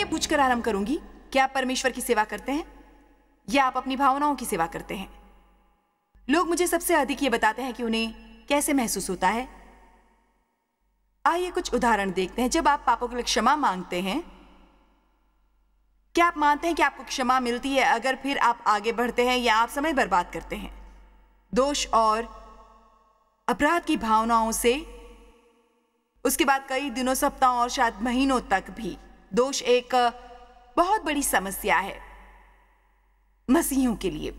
ये पूछकर आरंभ करूंगी, क्या आप परमेश्वर की सेवा करते हैं या आप अपनी भावनाओं की सेवा करते हैं? लोग मुझे सबसे अधिक ये बताते हैं कि उन्हें कैसे महसूस होता है। आइए कुछ उदाहरण देखते हैं। जब आप पापों के लिए क्षमा मांगते हैं, क्या आप मानते हैं कि आपको क्षमा मिलती है? अगर फिर आप आगे बढ़ते हैं या आप समय बर्बाद करते हैं? दोष और अपराध की भावनाओं से उसके बाद कई दिनों, सप्ताहों और शायद महीनों तक भी दोष एक बहुत बड़ी समस्या है मसीहियों के लिए।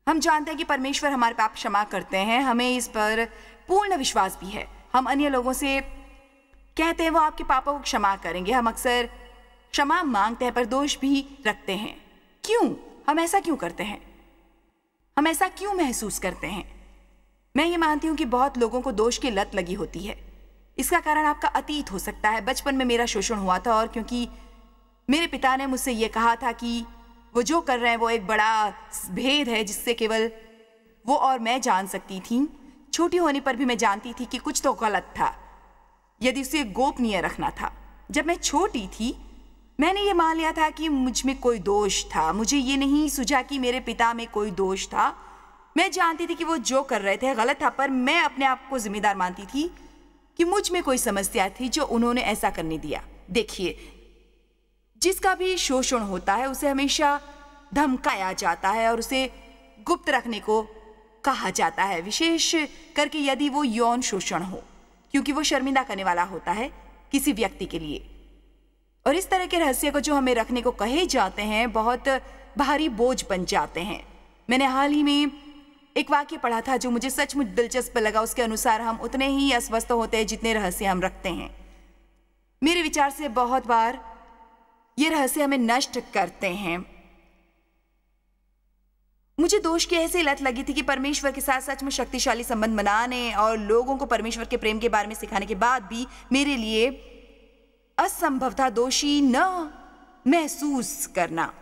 हम जानते हैं कि परमेश्वर हमारे पाप क्षमा करते हैं, हमें इस पर पूर्ण विश्वास भी है। हम अन्य लोगों से कहते हैं वो आपके पापों को क्षमा करेंगे। हम अक्सर क्षमा मांगते हैं पर दोष भी रखते हैं। क्यों? हम ऐसा क्यों करते हैं? हम ऐसा क्यों महसूस करते हैं? मैं ये मानती हूं कि बहुत लोगों को दोष की लत लगी होती है। इसका कारण आपका अतीत हो सकता है। बचपन में मेरा शोषण हुआ था और क्योंकि मेरे पिता ने मुझसे ये कहा था कि वो जो कर रहे हैं वो एक बड़ा भेद है जिससे केवल वो और मैं जान सकती थी। छोटी होने पर भी मैं जानती थी कि कुछ तो गलत था यदि उसे गोपनीय रखना था। जब मैं छोटी थी मैंने ये मान लिया था कि मुझ में कोई दोष था। मुझे ये नहीं सूझा कि मेरे पिता में कोई दोष था। मैं जानती थी कि वो जो कर रहे थे गलत था, पर मैं अपने आप को जिम्मेदार मानती थी कि मुझ में कोई समस्या थी जो उन्होंने ऐसा करने दिया। देखिए, जिसका भी शोषण होता है उसे हमेशा धमकाया जाता है और उसे गुप्त रखने को कहा जाता है, विशेष करके यदि वो यौन शोषण हो, क्योंकि वो शर्मिंदा करने वाला होता है किसी व्यक्ति के लिए। और इस तरह के रहस्य को जो हमें रखने को कहे जाते हैं बहुत भारी बोझ बन जाते हैं। मैंने हाल ही में एक वाक्य पढ़ा था जो मुझे सचमुच दिलचस्प लगा। उसके अनुसार हम उतने ही अस्वस्थ होते हैं जितने रहस्य हम रखते हैं। मेरे विचार से बहुत बार ये रहस्य हमें नष्ट करते हैं। मुझे दोष की ऐसी लत लगी थी कि परमेश्वर के साथ सच में शक्तिशाली संबंध बनाने और लोगों को परमेश्वर के प्रेम के बारे में सिखाने के बाद भी मेरे लिए असंभव था दोषी न महसूस करना।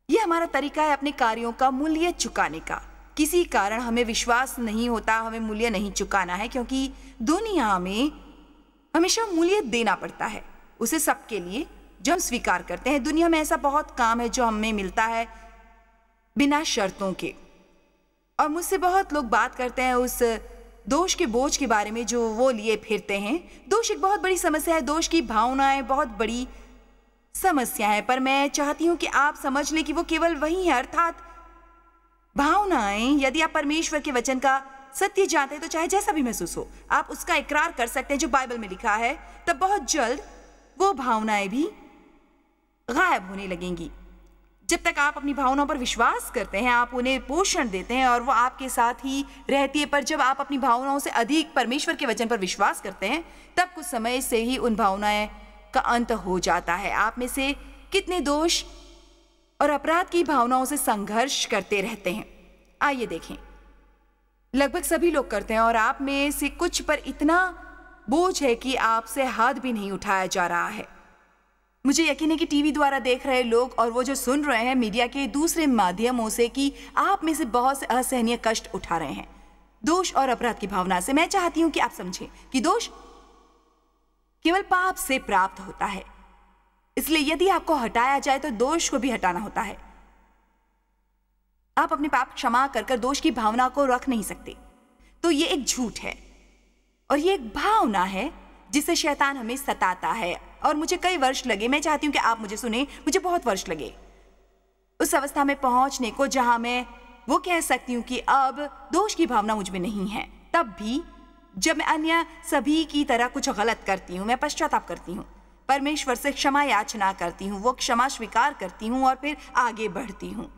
यह हमारा तरीका है अपने कार्यों का मूल्य चुकाने का। किसी कारण हमें विश्वास नहीं होता, हमें मूल्य नहीं चुकाना है, क्योंकि दुनिया में हमेशा मूल्य देना पड़ता है उसे सबके लिए जो हम स्वीकार करते हैं। दुनिया में ऐसा बहुत काम है जो हमें मिलता है बिना शर्तों के। और मुझसे बहुत लोग बात करते हैं उस दोष के बोझ के बारे में जो वो लिए फिरते हैं। दोष एक बहुत बड़ी समस्या है। दोष की भावनाएं बहुत बड़ी समस्या है, पर मैं चाहती हूं कि आप समझ लें कि वो केवल वही है, अर्थात भावनाएं। यदि आप परमेश्वर के वचन का सत्य जानते हैं तो चाहे जैसा भी महसूस हो आप उसका इकरार कर सकते हैं जो बाइबल में लिखा है, तब बहुत जल्द वो भावनाएं भी गायब होने लगेंगी। जब तक आप अपनी भावनाओं पर विश्वास करते हैं, आप उन्हें पोषण देते हैं और वो आपके साथ ही रहती है। पर जब आप अपनी भावनाओं से अधिक परमेश्वर के वचन पर विश्वास करते हैं, तब कुछ समय से ही उन भावनाएं का अंत हो जाता है। आप में से कितने दोष और अपराध की भावनाओं से संघर्ष करते रहते हैं? आइए देखें। लगभग सभी लोग करते हैं और आप में से कुछ पर इतना बोझ है कि आपसे हाथ भी नहीं उठाया जा रहा है। मुझे यकीन है कि टीवी द्वारा देख रहे लोग और वो जो सुन रहे हैं मीडिया के दूसरे माध्यमों से कि आप में से बहुत से असहनीय कष्ट उठा रहे हैं दोष और अपराध की भावना से। मैं चाहती हूं कि आप समझें कि दोष केवल पाप से प्राप्त होता है, इसलिए यदि आपको हटाया जाए तो दोष को भी हटाना होता है। आप अपने पाप क्षमा कर दोष की भावना को रख नहीं सकते। तो ये एक झूठ है और ये एक भावना है जिससे शैतान हमें सताता है। और मुझे कई वर्ष लगे, मैं चाहती हूं कि आप मुझे सुने, मुझे बहुत वर्ष लगे उस अवस्था में पहुंचने को जहां मैं वो कह सकती हूं कि अब दोष की भावना मुझ में नहीं है। तब भी जब मैं अन्य सभी की तरह कुछ गलत करती हूँ, मैं पश्चाताप करती हूँ, परमेश्वर से क्षमा याचना करती हूँ, वो क्षमा स्वीकार करती हूँ और फिर आगे बढ़ती हूँ।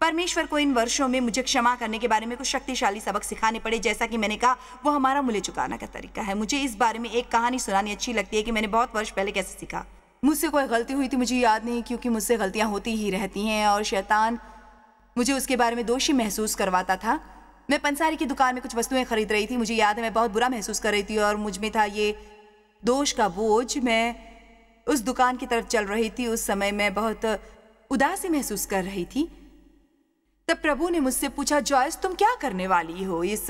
परमेश्वर को इन वर्षों में मुझे क्षमा करने के बारे में कुछ शक्तिशाली सबक सिखाने पड़े। जैसा कि मैंने कहा, वो हमारा मूल्य चुकाने का तरीका है। मुझे इस बारे में एक कहानी सुनानी अच्छी लगती है कि मैंने बहुत वर्ष पहले कैसे सीखा। मुझसे कोई गलती हुई थी, मुझे याद नहीं, क्योंकि मुझसे गलतियां होती ही रहती हैं और शैतान मुझे उसके बारे में दोषी महसूस करवाता था। मैं पंसारी की दुकान में कुछ वस्तुएं खरीद रही थी। मुझे याद है मैं बहुत बुरा महसूस कर रही थी और मुझ में था ये दोष का बोझ। मैं उस दुकान की तरफ चल रही थी। उस समय मैं बहुत उदासी महसूस कर रही थी। तब प्रभु ने मुझसे पूछा, जॉयस तुम क्या करने वाली हो इस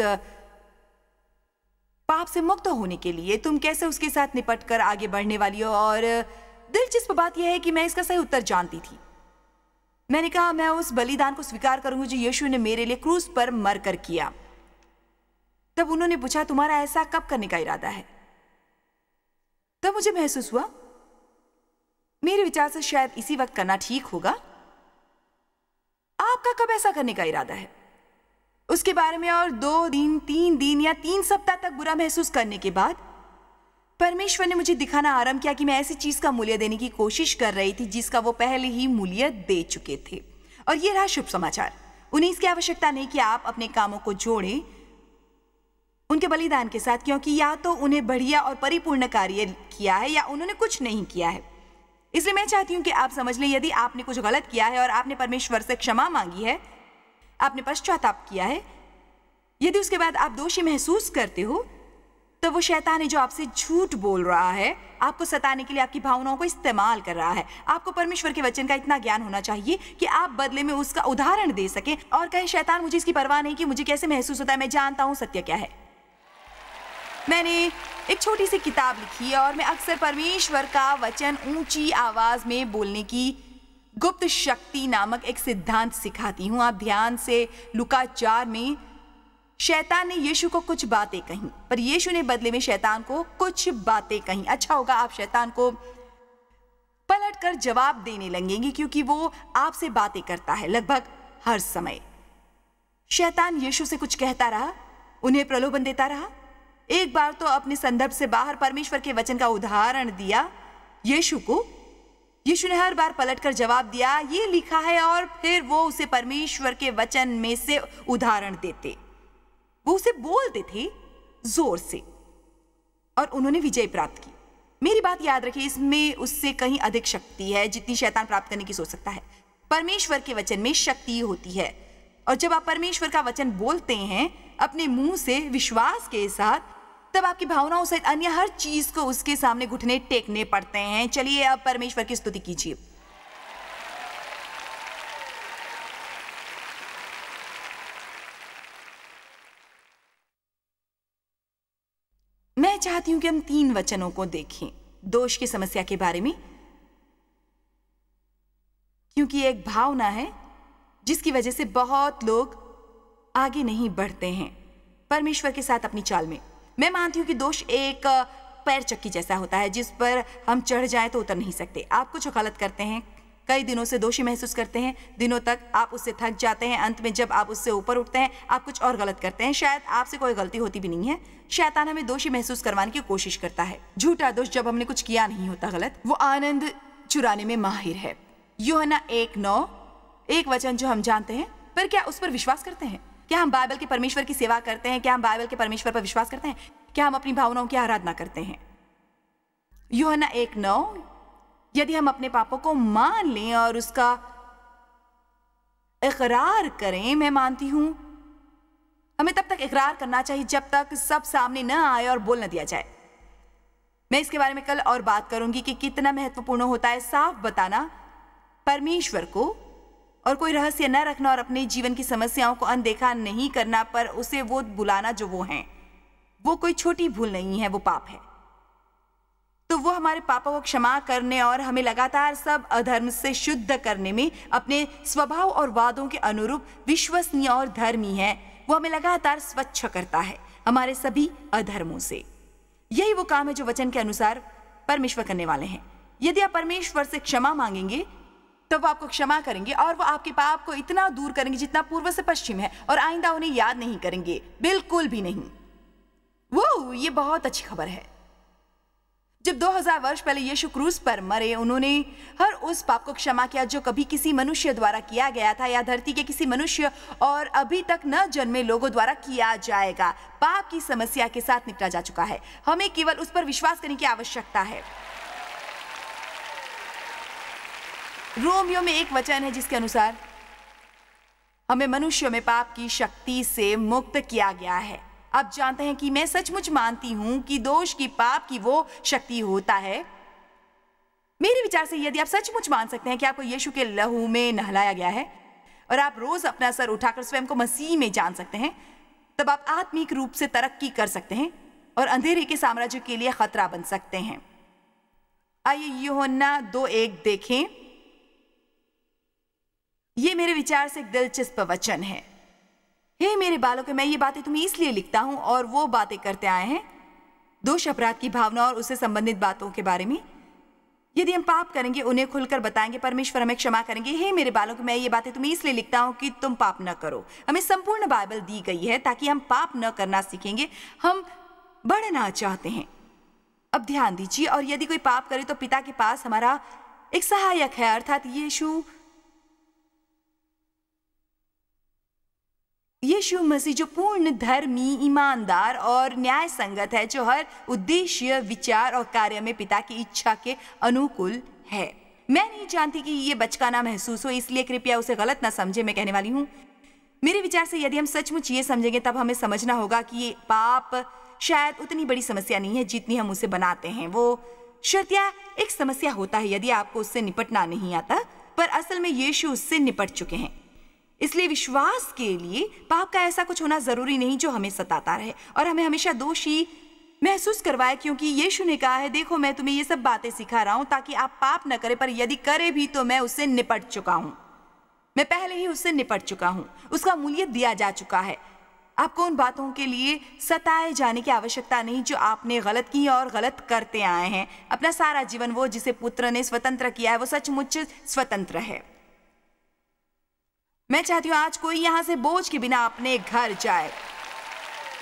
पाप से मुक्त होने के लिए? तुम कैसे उसके साथ निपट कर आगे बढ़ने वाली हो? और दिलचस्प बात यह है कि मैं इसका सही उत्तर जानती थी। मैंने कहा, मैं उस बलिदान को स्वीकार करूंगी जो यीशु ने मेरे लिए क्रूस पर मरकर किया। तब उन्होंने पूछा, तुम्हारा ऐसा कब करने का इरादा है? तब मुझे महसूस हुआ मेरे विचार से शायद इसी वक्त करना ठीक होगा। आपका कब ऐसा करने का इरादा है? उसके बारे में और 2 दिन, 3 दिन या 3 सप्ताह तक बुरा महसूस करने के बाद परमेश्वर ने मुझे दिखाना आरंभ किया कि मैं ऐसी चीज का मूल्य देने की कोशिश कर रही थी जिसका वो पहले ही मूल्य दे चुके थे। और ये रहा शुभ समाचार। उन्हें इसकी आवश्यकता नहीं कि आप अपने कामों को जोड़ें उनके बलिदान के साथ, क्योंकि या तो उन्हें बढ़िया और परिपूर्ण कार्य किया है या उन्होंने कुछ नहीं किया है। इसलिए मैं चाहती हूं कि आप समझ लें, यदि आपने कुछ गलत किया है और आपने परमेश्वर से क्षमा मांगी है, आपने पश्चाताप किया है, यदि उसके बाद आप दोषी महसूस करते हो, तो वो शैतान है जो आपसे झूठ बोल रहा है, आपको सताने के लिए आपकी भावनाओं को इस्तेमाल कर रहा है। आपको परमेश्वर के वचन का इतना ज्ञान होना चाहिए कि आप बदले में उसका उदाहरण दे सकें और कहें, शैतान मुझे इसकी परवाह नहीं कि मुझे कैसे महसूस होता है, मैं जानता हूं सत्य क्या है। मैंने एक छोटी सी किताब लिखी और मैं अक्सर परमेश्वर का वचन ऊंची आवाज में बोलने की गुप्त शक्ति नामक एक सिद्धांत सिखाती हूं। आप ध्यान से लूका 4 में शैतान ने यीशु को कुछ बातें कहीं, पर यीशु ने बदले में शैतान को कुछ बातें कहीं। अच्छा होगा आप शैतान को पलटकर जवाब देने लगेंगे, क्योंकि वो आपसे बातें करता है लगभग हर समय। शैतान यीशु से कुछ कहता रहा, उन्हें प्रलोभन देता रहा। एक बार तो अपने संदर्भ से बाहर परमेश्वर के वचन का उदाहरण दिया यीशु को। यीशु ने हर बार पलटकर जवाब दिया, ये लिखा है, और फिर वो उसे परमेश्वर के वचन में से उदाहरण देते। वो उसे बोलते थे जोर से और उन्होंने विजय प्राप्त की। मेरी बात याद रखिए, इसमें उससे कहीं अधिक शक्ति है जितनी शैतान प्राप्त करने की सोच सकता है। परमेश्वर के वचन में शक्ति होती है, और जब आप परमेश्वर का वचन बोलते हैं अपने मुंह से विश्वास के साथ, तब आपकी भावनाओं सहित अन्य हर चीज को उसके सामने घुटने टेकने पड़ते हैं। चलिए अब परमेश्वर की स्तुति कीजिए। मैं चाहती हूं कि हम 3 वचनों को देखें दोष की समस्या के बारे में, क्योंकि एक भावना है जिसकी वजह से बहुत लोग आगे नहीं बढ़ते हैं परमेश्वर के साथ अपनी चाल में। मैं मानती हूं कि दोष एक पैर चक्की जैसा होता है जिस पर हम चढ़ जाएं तो उतर नहीं सकते। आप कुछ गलत करते हैं, कई दिनों से दोषी महसूस करते हैं, दिनों तक आप उससे थक जाते हैं, अंत में जब आप उससे ऊपर उठते हैं आप कुछ और गलत करते हैं। शायद आपसे कोई गलती होती भी नहीं है। शैतान हमें दोषी महसूस करवाने की कोशिश करता है। झूठा दोष जब हमने कुछ किया नहीं होता गलत, वो आनंद चुराने में माहिर है। यूहन्ना 1:9 एक वचन जो हम जानते हैं, पर क्या उस पर विश्वास करते हैं? क्या हम बाइबल के परमेश्वर की सेवा करते हैं? क्या हम बाइबल के परमेश्वर पर विश्वास करते हैं? क्या हम अपनी भावनाओं की आराधना करते हैं? यूहन्ना 1:9, यदि हम अपने पापों को मान लें और उसका इकरार करें, मैं मानती हूं हमें तब तक इकरार करना चाहिए जब तक सब सामने न आए और बोल न दिया जाए। मैं इसके बारे में कल और बात करूंगी कि कितना महत्वपूर्ण होता है साफ बताना परमेश्वर को, और कोई रहस्य न रखना और अपने जीवन की समस्याओं को अनदेखा नहीं करना, पर उसे वो बुलाना जो वो हैं। वो कोई छोटी भूल नहीं है, वो पाप है। तो वो हमारे पापों को क्षमा करने और हमें लगातार सब अधर्म से शुद्ध करने में अपने स्वभाव और वादों के अनुरूप विश्वसनीय और धर्मी है। वो हमें लगातार स्वच्छ करता है हमारे सभी अधर्मों से। यही वो काम है जो वचन के अनुसार परमेश्वर करने वाले हैं। यदि आप परमेश्वर से क्षमा मांगेंगे तो वो आपको क्षमा करेंगे और वो आपके पाप को इतना दूर करेंगे जितना पूर्व से पश्चिम है, और आइंदा उन्हें याद नहीं करेंगे, बिल्कुल भी नहीं। वो ये बहुत अच्छी खबर है। जब 2000 वर्ष पहले यीशु क्रूस पर मरे, उन्होंने हर उस पाप को क्षमा किया जो कभी किसी मनुष्य द्वारा किया गया था या धरती के किसी मनुष्य और अभी तक न जन्मे लोगों द्वारा किया जाएगा। पाप की समस्या के साथ निपटा जा चुका है। हमें केवल उस पर विश्वास करने की आवश्यकता है। रोमियो में एक वचन है जिसके अनुसार हमें मनुष्यों में पाप की शक्ति से मुक्त किया गया है। आप जानते हैं कि मैं सचमुच मानती हूं कि दोष की, पाप की वो शक्ति होता है। मेरे विचार से यदि आप सचमुच मान सकते हैं कि आपको यीशु के लहू में नहलाया गया है और आप रोज अपना सर उठाकर स्वयं को मसीह में जान सकते हैं, तब आप आत्मिक रूप से तरक्की कर सकते हैं और अंधेरे के साम्राज्य के लिए खतरा बन सकते हैं। आइए यूहन्ना 2:1 देखें। ये मेरे विचार से एक दिलचस्प वचन है। हे मेरे बालकों, मैं ये बातें तुम्हें इसलिए लिखता हूं और वो बातें करते आए हैं, दोष अपराध की भावना और उससे संबंधित बातों के बारे में। यदि हम पाप करेंगे उन्हें खुलकर बताएंगे, परमेश्वर हमें क्षमा करेंगे। हे मेरे बालकों, मैं ये बातें तुम्हें इसलिए लिखता हूं कि तुम पाप न करो। हमें संपूर्ण बाइबल दी गई है ताकि हम पाप न करना सीखेंगे। हम बढ़ना चाहते हैं। अब ध्यान दीजिए, और यदि कोई पाप करे तो पिता के पास हमारा एक सहायक है, अर्थात यीशु मसीह, जो पूर्ण धर्मी, ईमानदार और न्याय संगत है, जो हर उद्देश्य, विचार और कार्य में पिता की इच्छा के अनुकूल है। मैं नहीं जानती कि ये बचकाना महसूस हो, इसलिए कृपया उसे गलत ना समझे। मैं कहने वाली हूँ, मेरे विचार से यदि हम सचमुच ये समझेंगे तब हमें समझना होगा कि ये पाप शायद उतनी बड़ी समस्या नहीं है जितनी हम उसे बनाते हैं। वो शर्तिया एक समस्या होता है यदि आपको उससे निपटना नहीं आता, पर असल में यीशु उससे निपट चुके हैं। इसलिए विश्वास के लिए पाप का ऐसा कुछ होना जरूरी नहीं जो हमें सताता रहे और हमें हमेशा दोषी महसूस करवाए, क्योंकि यीशु ने कहा है, देखो मैं तुम्हें ये सब बातें सिखा रहा हूं ताकि आप पाप न करें, पर यदि करे भी तो मैं उससे निपट चुका हूं। मैं पहले ही उससे निपट चुका हूं। उसका मूल्य दिया जा चुका है। आपको उन बातों के लिए सताए जाने की आवश्यकता नहीं जो आपने गलत की और गलत करते आए हैं। अपना सारा जीवन वो जिसे पुत्र ने स्वतंत्र किया है, वो सचमुच स्वतंत्र है। मैं चाहती हूँ आज कोई यहाँ से बोझ के बिना अपने घर जाए।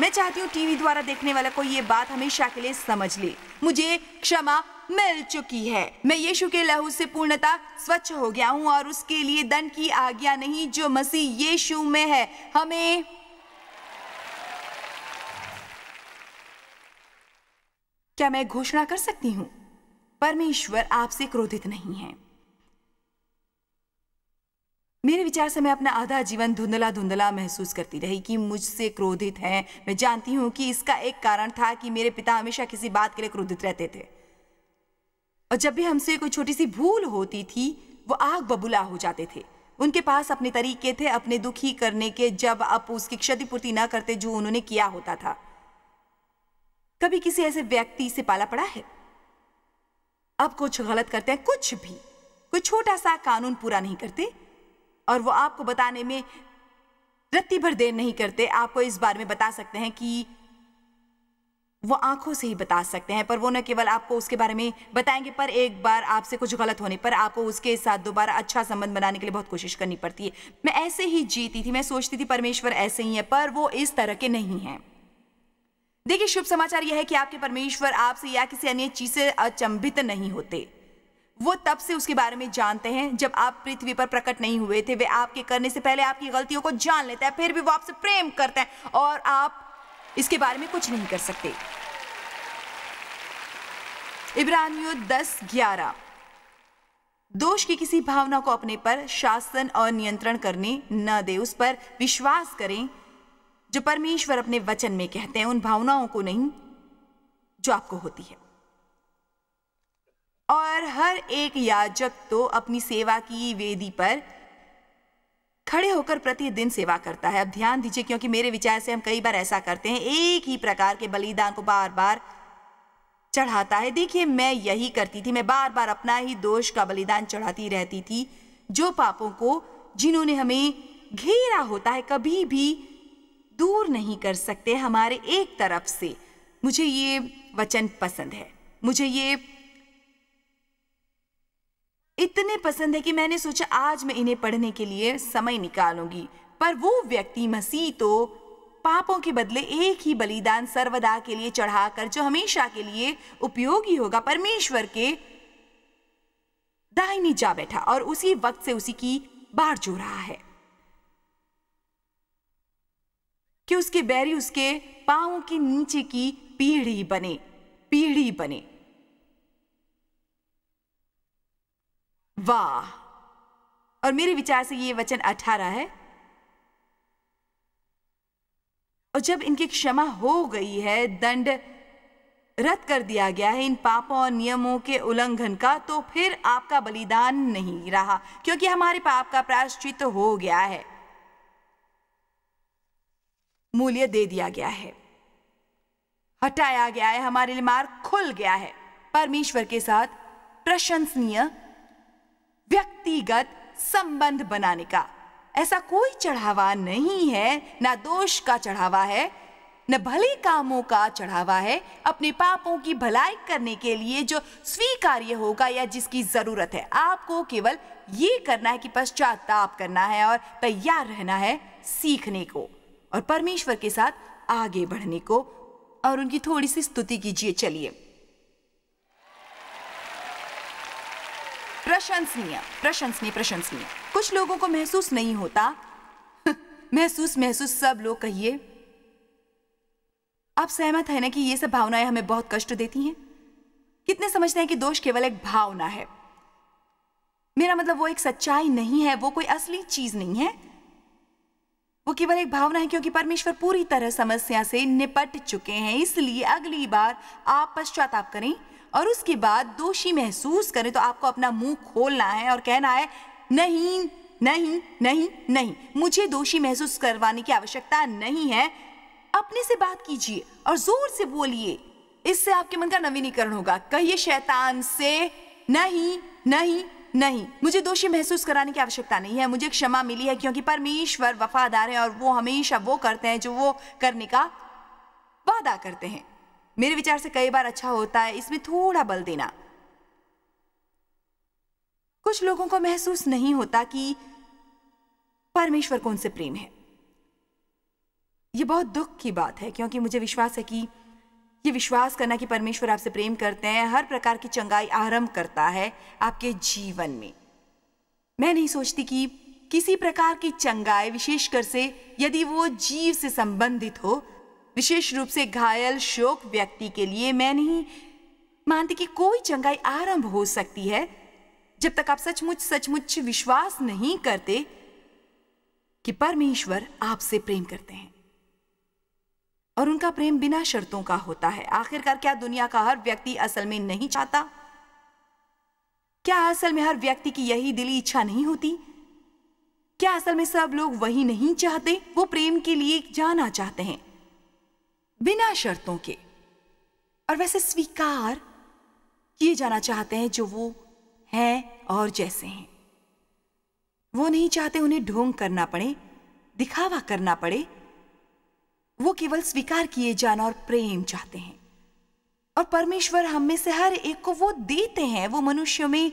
मैं चाहती हूँ टीवी द्वारा देखने वाला कोई ये बात हमेशा के लिए समझ ले, मुझे क्षमा मिल चुकी है। मैं यीशु के लहू से पूर्णतः स्वच्छ हो गया हूँ और उसके लिए दंड की आज्ञा नहीं जो मसीह यीशु में है। हमें क्या मैं घोषणा कर सकती हूँ, परमेश्वर आपसे क्रोधित नहीं है। मेरे विचार से मैं अपना आधा जीवन धुंधला धुंधला महसूस करती रही कि मुझसे क्रोधित है। मैं जानती हूं कि इसका एक कारण था कि मेरे पिता हमेशा किसी बात के लिए क्रोधित रहते थे, और जब भी हमसे कोई छोटी सी भूल होती थी वो आग बबूला हो जाते थे। उनके पास अपने तरीके थे अपने दुखी करने के, जब आप उसकी क्षतिपूर्ति ना करते जो उन्होंने किया होता था। कभी किसी ऐसे व्यक्ति से पाला पड़ा है? अब कुछ गलत करते हैं, कुछ भी, कोई छोटा सा कानून पूरा नहीं करते और वो आपको बताने में रत्ती भर देर नहीं करते। आपको इस बारे में बता सकते हैं कि वो आंखों से ही बता सकते हैं, पर वो न केवल आपको उसके बारे में बताएंगे, पर एक बार आपसे कुछ गलत होने पर आपको उसके साथ दोबारा अच्छा संबंध बनाने के लिए बहुत कोशिश करनी पड़ती है। मैं ऐसे ही जीती थी। मैं सोचती थी परमेश्वर ऐसे ही है, पर वो इस तरह के नहीं हैं। देखिए, शुभ समाचार यह है कि आपके परमेश्वर आपसे या किसी अन्य चीज से अचंभित नहीं होते। वो तब से उसके बारे में जानते हैं जब आप पृथ्वी पर प्रकट नहीं हुए थे। वे आपके करने से पहले आपकी गलतियों को जान लेते हैं, फिर भी वो आपसे प्रेम करते हैं और आप इसके बारे में कुछ नहीं कर सकते। इब्रानियों 10:11, दोष की किसी भावना को अपने पर शासन और नियंत्रण करने न दे। उस पर विश्वास करें जो परमेश्वर अपने वचन में कहते हैं, उन भावनाओं को नहीं जो आपको होती है। और हर एक याजक तो अपनी सेवा की वेदी पर खड़े होकर प्रतिदिन सेवा करता है। अब ध्यान दीजिए, क्योंकि मेरे विचार से हम कई बार ऐसा करते हैं, एक ही प्रकार के बलिदान को बार बार चढ़ाता है। देखिए, मैं यही करती थी। मैं बार बार अपना ही दोष का बलिदान चढ़ाती रहती थी। जो पापों को जिन्होंने हमें घेरा होता है कभी भी दूर नहीं कर सकते हमारे एक तरफ से। मुझे ये वचन पसंद है, मुझे ये इतने पसंद है कि मैंने सोचा आज मैं इन्हें पढ़ने के लिए समय निकालूंगी। पर वो व्यक्ति मसीह तो पापों के बदले एक ही बलिदान सर्वदा के लिए चढ़ाकर, जो हमेशा के लिए उपयोगी होगा, परमेश्वर के दाहिनी जा बैठा और उसी वक्त से उसी की बाढ़ जो रहा है कि उसके बैरी उसके पांवों के नीचे की पीढ़ी बने। वाह! और मेरे विचार से ये वचन 18 है। और जब इनकी क्षमा हो गई है, दंड रद्द कर दिया गया है इन पापों और नियमों के उल्लंघन का, तो फिर आपका बलिदान नहीं रहा, क्योंकि हमारे पाप का प्रायश्चित हो गया है, मूल्य दे दिया गया है, हटाया गया है, हमारे लिए मार्ग खुल गया है। परमेश्वर के साथ प्रशंसनीय व्यक्तिगत संबंध बनाने का। ऐसा कोई चढ़ावा नहीं है, ना दोष का चढ़ावा है, न भले कामों का चढ़ावा है। अपने पापों की भलाई करने के लिए जो स्वीकार्य होगा या जिसकी जरूरत है, आपको केवल ये करना है कि पश्चाताप करना है और तैयार रहना है सीखने को और परमेश्वर के साथ आगे बढ़ने को। और उनकी थोड़ी सी स्तुति कीजिए। चलिए, प्रशंसनीय प्रशंसनीय प्रशंसनीय। कुछ लोगों को महसूस नहीं होता महसूस सब लोग कहिए। आप सहमत है ना कि ये सब भावनाएं हमें बहुत कष्ट देती हैं? कितने समझते हैं कि दोष केवल एक भावना है? मेरा मतलब वो एक सच्चाई नहीं है, वो कोई असली चीज नहीं है, वो केवल एक भावना है, क्योंकि परमेश्वर पूरी तरह समस्या से निपट चुके हैं। इसलिए अगली बार आप पश्चाताप करें और उसके बाद दोषी महसूस करें तो आपको अपना मुंह खोलना है और कहना है, नहीं नहीं नहीं नहीं, मुझे दोषी महसूस करवाने की आवश्यकता नहीं है। अपने से बात कीजिए और जोर से बोलिए, इससे आपके मन का नवीनीकरण होगा। कहिए शैतान से, नहीं नहीं नहीं, मुझे दोषी महसूस कराने की आवश्यकता नहीं है। मुझे क्षमा मिली है क्योंकि परमेश्वर वफादार है और वो हमेशा वो करते हैं जो वो करने का वादा करते हैं। मेरे विचार से कई बार अच्छा होता है इसमें थोड़ा बल देना। कुछ लोगों को महसूस नहीं होता कि परमेश्वर को उनसे प्रेम है। ये बहुत दुख की बात है, क्योंकि मुझे विश्वास है कि ये विश्वास करना कि परमेश्वर आपसे प्रेम करते हैं हर प्रकार की चंगाई आरंभ करता है आपके जीवन में। मैं नहीं सोचती कि किसी प्रकार की चंगाई, विशेषकर से यदि वो जीव से संबंधित हो, विशेष रूप से घायल शोक व्यक्ति के लिए, मैं नहीं मानती कि कोई चंगाई आरंभ हो सकती है जब तक आप सचमुच विश्वास नहीं करते कि परमेश्वर आपसे प्रेम करते हैं और उनका प्रेम बिना शर्तों का होता है। आखिरकार क्या दुनिया का हर व्यक्ति असल में नहीं चाहता? क्या असल में हर व्यक्ति की यही दिली इच्छा नहीं होती? क्या असल में सब लोग वही नहीं चाहते? वो प्रेम के लिए जाना चाहते हैं बिना शर्तों के, और वैसे स्वीकार किए जाना चाहते हैं जो वो हैं और जैसे हैं। वो नहीं चाहते उन्हें ढोंग करना पड़े, दिखावा करना पड़े। वो केवल स्वीकार किए जाना और प्रेम चाहते हैं। और परमेश्वर हम में से हर एक को वो देते हैं। वो मनुष्यों में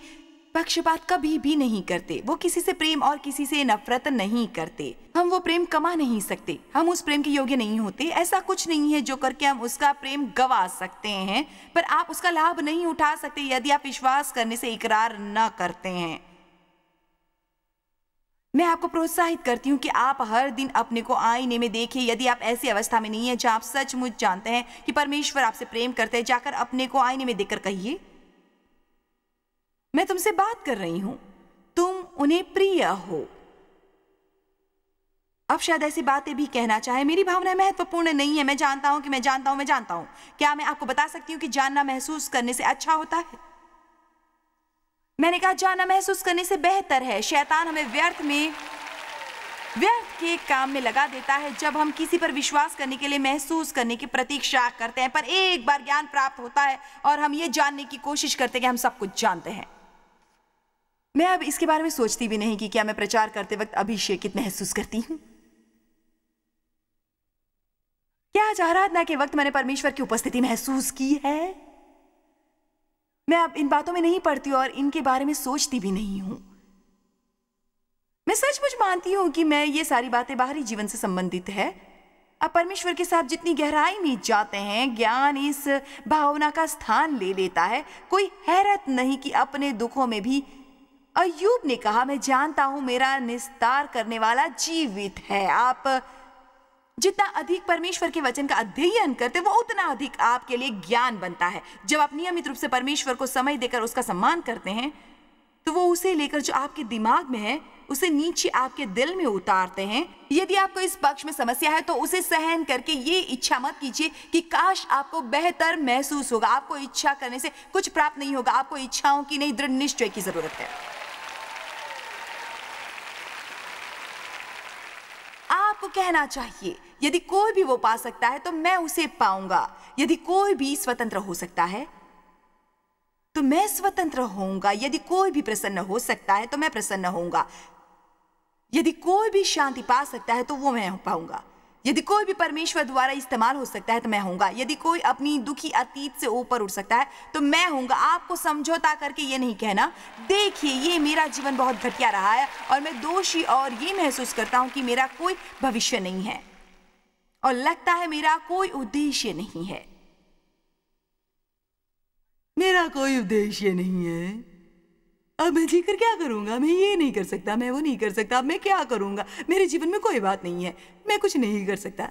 पक्षपात कभी भी नहीं करते। वो किसी से प्रेम और किसी से नफरत नहीं करते। हम वो प्रेम कमा नहीं सकते, हम उस प्रेम के योग्य नहीं होते। ऐसा कुछ नहीं है जो करके हम उसका प्रेम गवा सकते हैं, पर आप उसका लाभ नहीं उठा सकते यदि आप विश्वास करने से इकरार न करते हैं। मैं आपको प्रोत्साहित करती हूँ कि आप हर दिन अपने को आईने में देखें। यदि आप ऐसी अवस्था में नहीं है जहाँ आप सचमुच जानते हैं कि परमेश्वर आपसे प्रेम करते हैं, जाकर अपने को आईने में देखकर कहिए, मैं तुमसे बात कर रही हूं, तुम उन्हें प्रिय हो। अब शायद ऐसी बातें भी कहना चाहे, मेरी भावनाएं महत्वपूर्ण नहीं है, मैं जानता हूं कि मैं जानता हूं। क्या मैं आपको बता सकती हूं कि जानना महसूस करने से अच्छा होता है? मैंने कहा जानना महसूस करने से बेहतर है। शैतान हमें व्यर्थ के काम में लगा देता है जब हम किसी पर विश्वास करने के लिए महसूस करने की प्रतीक्षा करते हैं। पर एक बार ज्ञान प्राप्त होता है और हम ये जानने की कोशिश करते हैं कि हम सब कुछ जानते हैं। मैं अब इसके बारे में सोचती भी नहीं कि क्या मैं प्रचार करते वक्त अभिषेकित महसूस करती हूं। क्या आज आराधना के वक्त मैंने परमेश्वर की उपस्थिति महसूस की है? मैं अब इन बातों में नहीं पड़ती और इनके बारे में सोचती भी नहीं हूं। मैं सचमुच मानती हूं कि मैं ये सारी बातें बाहरी जीवन से संबंधित है। अब परमेश्वर के साथ जितनी गहराई में जाते हैं, ज्ञान इस भावना का स्थान ले लेता है। कोई हैरत नहीं कि अपने दुखों में भी अय्यूब ने कहा, मैं जानता हूं मेरा निस्तार करने वाला जीवित है। आप जितना अधिक परमेश्वर के वचन का अध्ययन करते, वो उतना अधिक आपके लिए ज्ञान बनता है। जब आप नियमित रूप से परमेश्वर को समय देकर उसका सम्मान करते हैं, तो वो उसे लेकर जो आपके दिमाग में है उसे नीचे आपके दिल में उतारते हैं। यदि आपको इस पक्ष में समस्या है तो उसे सहन करके ये इच्छा मत कीजिए कि काश आपको बेहतर महसूस होगा। आपको इच्छा करने से कुछ प्राप्त नहीं होगा। आपको इच्छाओं की नहीं, दृढ़ निश्चय की जरूरत है। आपको कहना चाहिए, यदि कोई भी वो पा सकता है तो मैं उसे पाऊंगा। यदि कोई भी स्वतंत्र हो सकता है तो मैं स्वतंत्र होऊंगा। यदि कोई भी प्रसन्न हो सकता है तो मैं प्रसन्न होऊंगा। यदि कोई भी शांति पा सकता है तो वो मैं पाऊंगा। यदि कोई भी परमेश्वर द्वारा इस्तेमाल हो सकता है तो मैं होऊंगा। यदि कोई अपनी दुखी अतीत से ऊपर उठ सकता है तो मैं होऊंगा। आपको समझौता करके ये नहीं कहना, देखिए ये मेरा जीवन बहुत घटिया रहा है और मैं दोषी और ये महसूस करता हूं कि मेरा कोई भविष्य नहीं है और लगता है मेरा कोई उद्देश्य नहीं है। मेरा कोई उद्देश्य नहीं है। अब मैं जीकर क्या करूंगा? मैं ये नहीं कर सकता, मैं वो नहीं कर सकता, अब मैं क्या करूंगा? मेरे जीवन में कोई बात नहीं है, मैं कुछ नहीं कर सकता।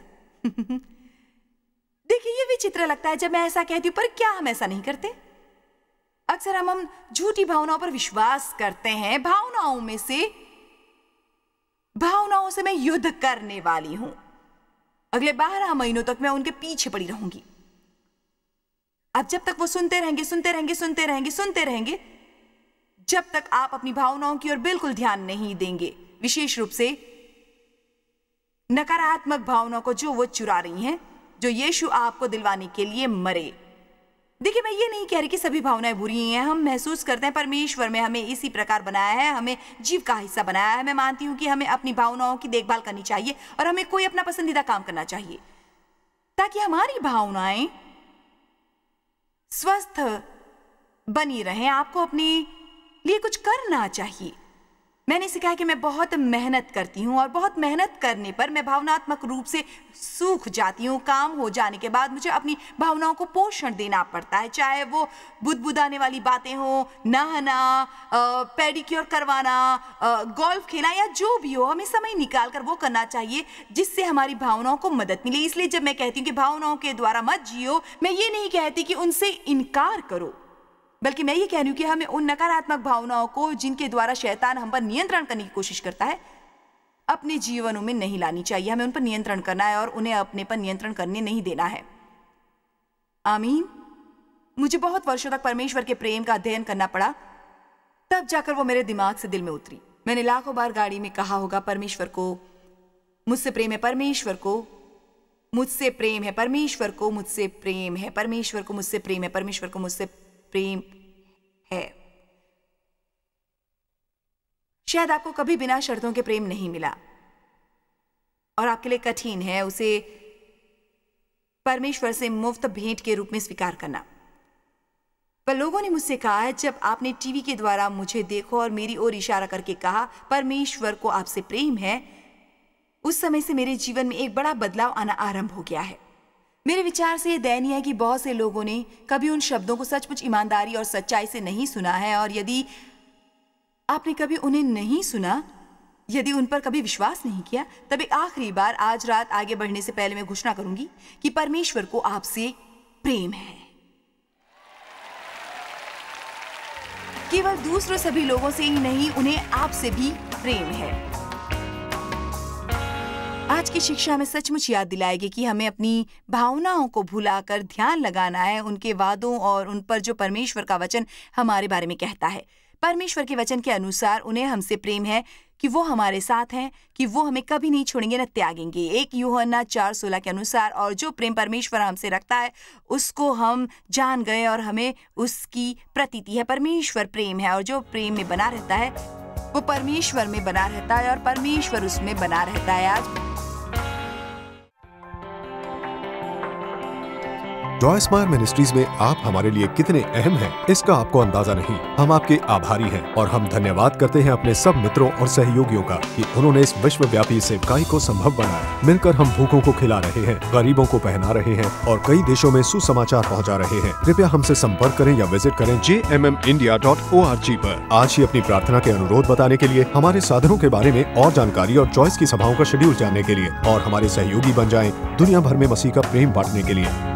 देखिए ये विचित्र लगता है जब मैं ऐसा कहती हूं, पर क्या हम ऐसा नहीं करते? अक्सर हम झूठी भावनाओं पर विश्वास करते हैं। भावनाओं से मैं युद्ध करने वाली हूं। अगले 12 महीनों तक मैं उनके पीछे पड़ी रहूंगी। अब जब तक वो सुनते रहेंगे, जब तक आप अपनी भावनाओं की ओर बिल्कुल ध्यान नहीं देंगे, विशेष रूप से नकारात्मक भावनाओं को जो वो चुरा रही हैं, जो यीशु आपको दिलवाने के लिए मरे। देखिए मैं ये नहीं कह रही कि सभी भावनाएं बुरी हैं। हम महसूस करते हैं परमेश्वर में हमें इसी प्रकार बनाया है, हमें जीव का हिस्सा बनाया है। मैं मानती हूं कि हमें अपनी भावनाओं की देखभाल करनी चाहिए और हमें कोई अपना पसंदीदा काम करना चाहिए ताकि हमारी भावनाएं स्वस्थ बनी रहें। आपको अपने लिए कुछ करना चाहिए। मैंने सीखा है कि मैं बहुत मेहनत करती हूँ और बहुत मेहनत करने पर मैं भावनात्मक रूप से सूख जाती हूँ। काम हो जाने के बाद मुझे अपनी भावनाओं को पोषण देना पड़ता है, चाहे वो बुदबुदाने वाली बातें हो, नहाना, पेडिक्योर करवाना, गोल्फ खेलना या जो भी हो। हमें समय निकाल कर वो करना चाहिए जिससे हमारी भावनाओं को मदद मिले। इसलिए जब मैं कहती हूँ कि भावनाओं के द्वारा मत जियो, मैं ये नहीं कहती कि उनसे इनकार करो, बल्कि मैं ये कह रही हूं कि हमें उन नकारात्मक भावनाओं को जिनके द्वारा शैतान हम पर नियंत्रण करने की कोशिश करता है, अपने जीवनों में नहीं लानी चाहिए। हमें उन पर नियंत्रण करना है और उन्हें अपने पर नियंत्रण करने नहीं देना है। आमीन। मुझे बहुत वर्षों तक परमेश्वर के प्रेम का अध्ययन करना पड़ा, तब जाकर वो मेरे दिमाग से दिल में उतरी। मैंने लाखों बार गाड़ी में कहा होगा, परमेश्वर को मुझसे प्रेम है, परमेश्वर को मुझसे प्रेम है, परमेश्वर को मुझसे प्रेम है, परमेश्वर को मुझसे प्रेम है, परमेश्वर को मुझसे प्रेम है। शायद आपको कभी बिना शर्तों के प्रेम नहीं मिला और आपके लिए कठिन है उसे परमेश्वर से मुफ्त भेंट के रूप में स्वीकार करना। पर लोगों ने मुझसे कहा है, जब आपने टीवी के द्वारा मुझे देखो और मेरी ओर इशारा करके कहा परमेश्वर को आपसे प्रेम है, उस समय से मेरे जीवन में एक बड़ा बदलाव आना आरंभ हो गया है। मेरे विचार से यह दयनीय है कि बहुत से लोगों ने कभी उन शब्दों को सचमुच ईमानदारी और सच्चाई से नहीं सुना है, और यदि आपने कभी उन्हें नहीं सुना, यदि उन पर कभी विश्वास नहीं किया, तब एक आखिरी बार आज रात आगे बढ़ने से पहले मैं घोषणा करूंगी कि परमेश्वर को आपसे प्रेम है। केवल दूसरों सभी लोगों से ही नहीं, उन्हें आपसे भी प्रेम है। आज की शिक्षा में सचमुच याद दिलाएगी कि हमें अपनी भावनाओं को भुलाकर ध्यान लगाना है उनके वादों और उन पर जो परमेश्वर का वचन हमारे बारे में कहता है। परमेश्वर के वचन के अनुसार उन्हें हमसे प्रेम है कि वो हमारे साथ हैं, कि वो हमें कभी नहीं छोड़ेंगे न त्यागेंगे। 1 यूहन्ना 4:16 के अनुसार, और जो प्रेम परमेश्वर हमसे रखता है उसको हम जान गए और हमें उसकी प्रतीति है। परमेश्वर प्रेम है और जो प्रेम में बना रहता है वो परमेश्वर में बना रहता है और परमेश्वर उसमें बना रहता है। आज जॉय स्माइल मिनिस्ट्रीज में आप हमारे लिए कितने अहम हैं, इसका आपको अंदाजा नहीं। हम आपके आभारी हैं और हम धन्यवाद करते हैं अपने सब मित्रों और सहयोगियों का कि उन्होंने इस विश्वव्यापी सेवकाई को संभव बनाया। मिलकर हम भूखों को खिला रहे हैं, गरीबों को पहना रहे हैं और कई देशों में सुसमाचार पहुंचा रहे हैं। कृपया हमसे संपर्क करें या विजिट करें jmmindia.org पर। आज ही अपनी प्रार्थना के अनुरोध बताने के लिए, हमारे साधनों के बारे में और जानकारी और जॉयस की सभाओं का शेड्यूल जानने के लिए, और हमारे सहयोगी बन जाएं दुनिया भर में मसीह का प्रेम बांटने के लिए।